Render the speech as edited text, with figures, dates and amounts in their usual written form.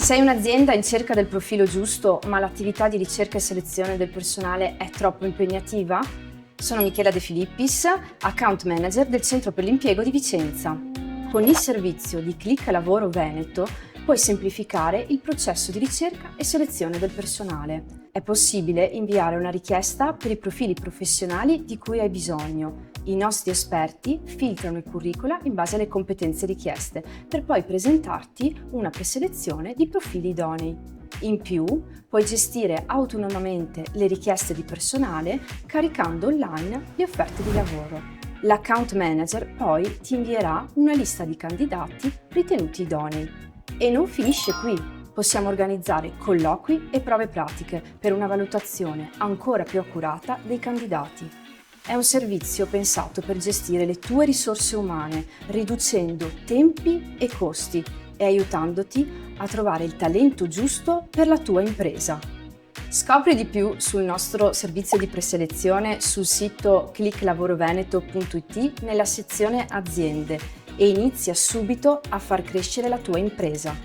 Sei un'azienda in cerca del profilo giusto, ma l'attività di ricerca e selezione del personale è troppo impegnativa? Sono Michela De Filippis, Account Manager del Centro per l'Impiego di Vicenza. Con il servizio di Click Lavoro Veneto puoi semplificare il processo di ricerca e selezione del personale. È possibile inviare una richiesta per i profili professionali di cui hai bisogno. I nostri esperti filtrano i curricula in base alle competenze richieste, per poi presentarti una preselezione di profili idonei. In più, puoi gestire autonomamente le richieste di personale caricando online le offerte di lavoro. L'account manager poi ti invierà una lista di candidati ritenuti idonei. E non finisce qui. Possiamo organizzare colloqui e prove pratiche per una valutazione ancora più accurata dei candidati. È un servizio pensato per gestire le tue risorse umane, riducendo tempi e costi e aiutandoti a trovare il talento giusto per la tua impresa. Scopri di più sul nostro servizio di preselezione sul sito clicklavorovEneto.it nella sezione Aziende e inizia subito a far crescere la tua impresa.